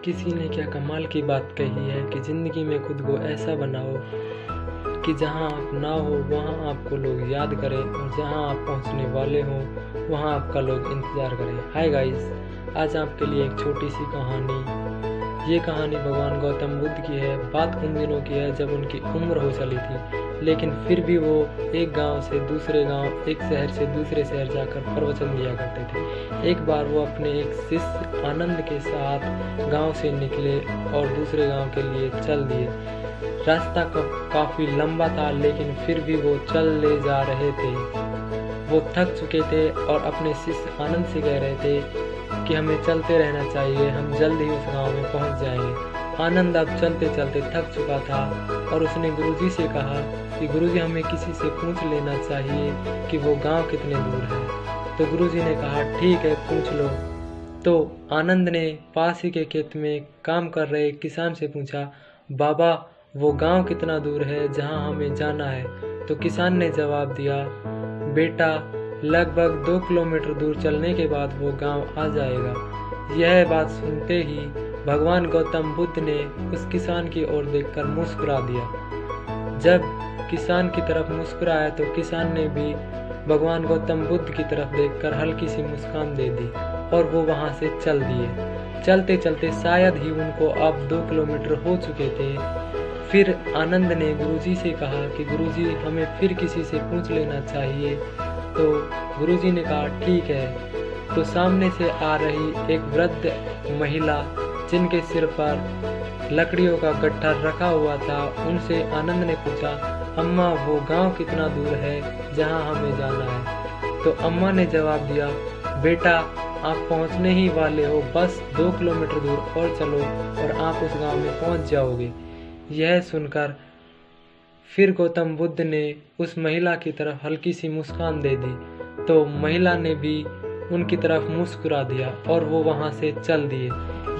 किसी ने क्या कमाल की बात कही है कि ज़िंदगी में खुद को ऐसा बनाओ कि जहां आप ना हो वहां आपको लोग याद करें और जहां आप पहुंचने वाले हो वहां आपका लोग इंतज़ार करें। हाय गाइस, आज आपके लिए एक छोटी सी कहानी। ये कहानी भगवान गौतम बुद्ध की है। बात उन दिनों की है जब उनकी उम्र हो चली थी, लेकिन फिर भी वो एक गांव से दूसरे गांव, एक शहर से दूसरे शहर जाकर प्रवचन दिया करते थे। एक बार वो अपने एक शिष्य आनंद के साथ गांव से निकले और दूसरे गांव के लिए चल दिए। रास्ता काफ़ी लंबा था, लेकिन फिर भी वो चल ले जा रहे थे। वो थक चुके थे और अपने शिष्य आनंद से कह रहे थे कि हमें चलते रहना चाहिए, हम जल्द ही उस गांव में पहुंच जाएंगे। आनंद अब चलते चलते थक चुका था और उसने गुरुजी से कहा कि गुरुजी, हमें किसी से पूछ लेना चाहिए कि वो गांव कितने दूर है। तो गुरुजी ने कहा ठीक है, पूछ लो। तो आनंद ने पास ही के खेत में काम कर रहे किसान से पूछा, बाबा वो गांव कितना दूर है जहां हमें जाना है। तो किसान ने जवाब दिया, बेटा लगभग 2 किलोमीटर दूर चलने के बाद वो गांव आ जाएगा। यह बात सुनते ही भगवान गौतम बुद्ध ने उस किसान की ओर देखकर मुस्कुरा दिया। जब किसान की तरफ मुस्कुराया तो किसान ने भी भगवान गौतम बुद्ध की तरफ देखकर हल्की सी मुस्कान दे दी और वो वहां से चल दिए। चलते चलते शायद ही उनको अब 2 किलोमीटर हो चुके थे। फिर आनंद ने गुरुजी से कहा कि गुरुजी, हमें फिर किसी से पूछ लेना चाहिए। तो गुरुजी ने कहा ठीक है। तो सामने से आ रही एक वृद्ध महिला जिनके सिर पर लकड़ियों का गट्ठा रखा हुआ था, उनसे आनंद ने पूछा, अम्मा वो गांव कितना दूर है जहां हमें जाना है। तो अम्मा ने जवाब दिया, बेटा आप पहुंचने ही वाले हो, बस 2 किलोमीटर दूर और चलो और आप उस गांव में पहुंच जाओगे। यह सुनकर फिर गौतम बुद्ध ने उस महिला की तरफ हल्की सी मुस्कान दे दी। तो महिला ने भी उनकी तरफ मुस्कुरा दिया और वो वहां से चल दिए।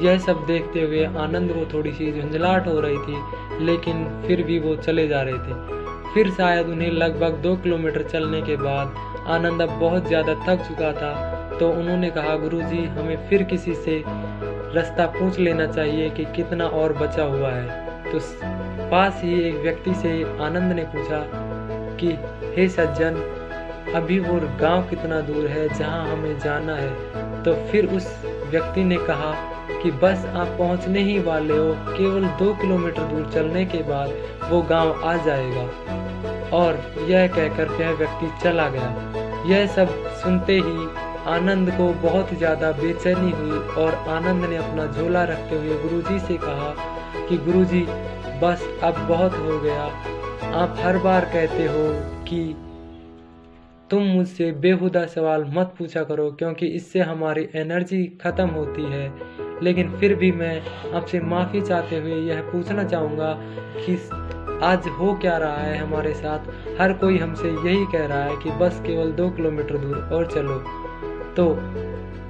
यह सब देखते हुए आनंद को थोड़ी सी झंझलाहट हो रही थी, लेकिन फिर भी वो चले जा रहे थे। फिर शायद उन्हें लगभग 2 किलोमीटर चलने के बाद आनंद अब बहुत ज़्यादा थक चुका था। तो उन्होंने कहा, गुरुजी, हमें फिर किसी से रास्ता पूछ लेना चाहिए कि कितना और बचा हुआ है। तो पास ही एक व्यक्ति से आनंद ने पूछा कि हे सज्जन, अभी वो गांव कितना दूर है जहां हमें जाना है। तो फिर उस व्यक्ति ने कहा कि बस आप पहुंचने ही वाले हो, केवल 2 किलोमीटर दूर चलने के बाद वो गांव आ जाएगा। और यह कहकर वह व्यक्ति चला गया। यह सब सुनते ही आनंद को बहुत ज़्यादा बेचैनी हुई और आनंद ने अपना झोला रखते हुए गुरुजी से कहा कि गुरुजी, बस अब बहुत हो गया। आप हर बार कहते हो कि तुम मुझसे बेहुदा सवाल मत पूछा करो, क्योंकि इससे हमारी एनर्जी ख़त्म होती है। लेकिन फिर भी मैं आपसे माफ़ी चाहते हुए यह पूछना चाहूँगा कि आज हो क्या रहा है हमारे साथ। हर कोई हमसे यही कह रहा है कि बस केवल 2 किलोमीटर दूर और चलो। तो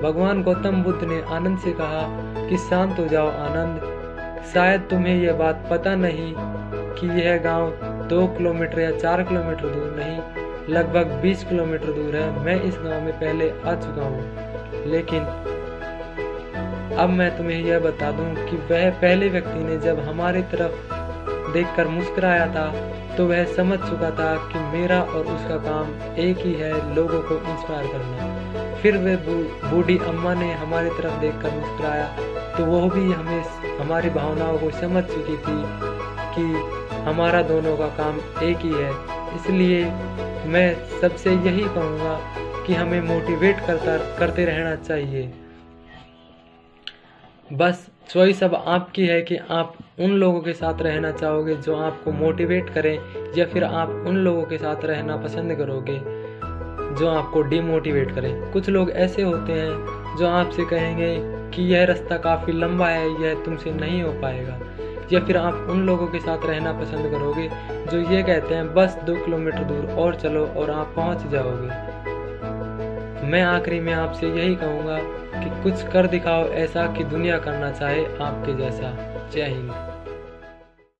भगवान गौतम बुद्ध ने आनंद से कहा कि शांत हो जाओ आनंद, शायद तुम्हें यह बात पता नहीं कि यह गांव 2 किलोमीटर या 4 किलोमीटर दूर नहीं, लगभग 20 किलोमीटर दूर है। मैं इस गांव में पहले आ चुका हूँ। लेकिन अब मैं तुम्हें यह बता दूं कि वह पहले व्यक्ति ने जब हमारी तरफ देखकर मुस्कुराया था तो वह समझ चुका था कि मेरा और उसका काम एक ही है, लोगों को इंस्पायर करना। फिर वह बूढ़ी अम्मा ने हमारी तरफ देखकर मुस्कुराया तो वह भी हमारी भावनाओं को समझ चुकी थी कि हमारा दोनों का काम एक ही है। इसलिए मैं सबसे यही कहूँगा कि हमें मोटिवेट करते रहना चाहिए। बस चॉइस अब आपकी है कि आप उन लोगों के साथ रहना चाहोगे जो आपको मोटिवेट करें, या फिर आप उन लोगों के साथ रहना पसंद करोगे जो आपको डिमोटिवेट करें। कुछ लोग ऐसे होते हैं जो आपसे कहेंगे कि यह रास्ता काफ़ी लंबा है, यह तुमसे नहीं हो पाएगा। या फिर आप उन लोगों के साथ रहना पसंद करोगे जो ये कहते हैं बस 2 किलोमीटर दूर और चलो और आप पहुंच जाओगे। मैं आखिरी में आपसे यही कहूँगा कि कुछ कर दिखाओ ऐसा कि दुनिया करना चाहे आपके जैसा। जय हिंद।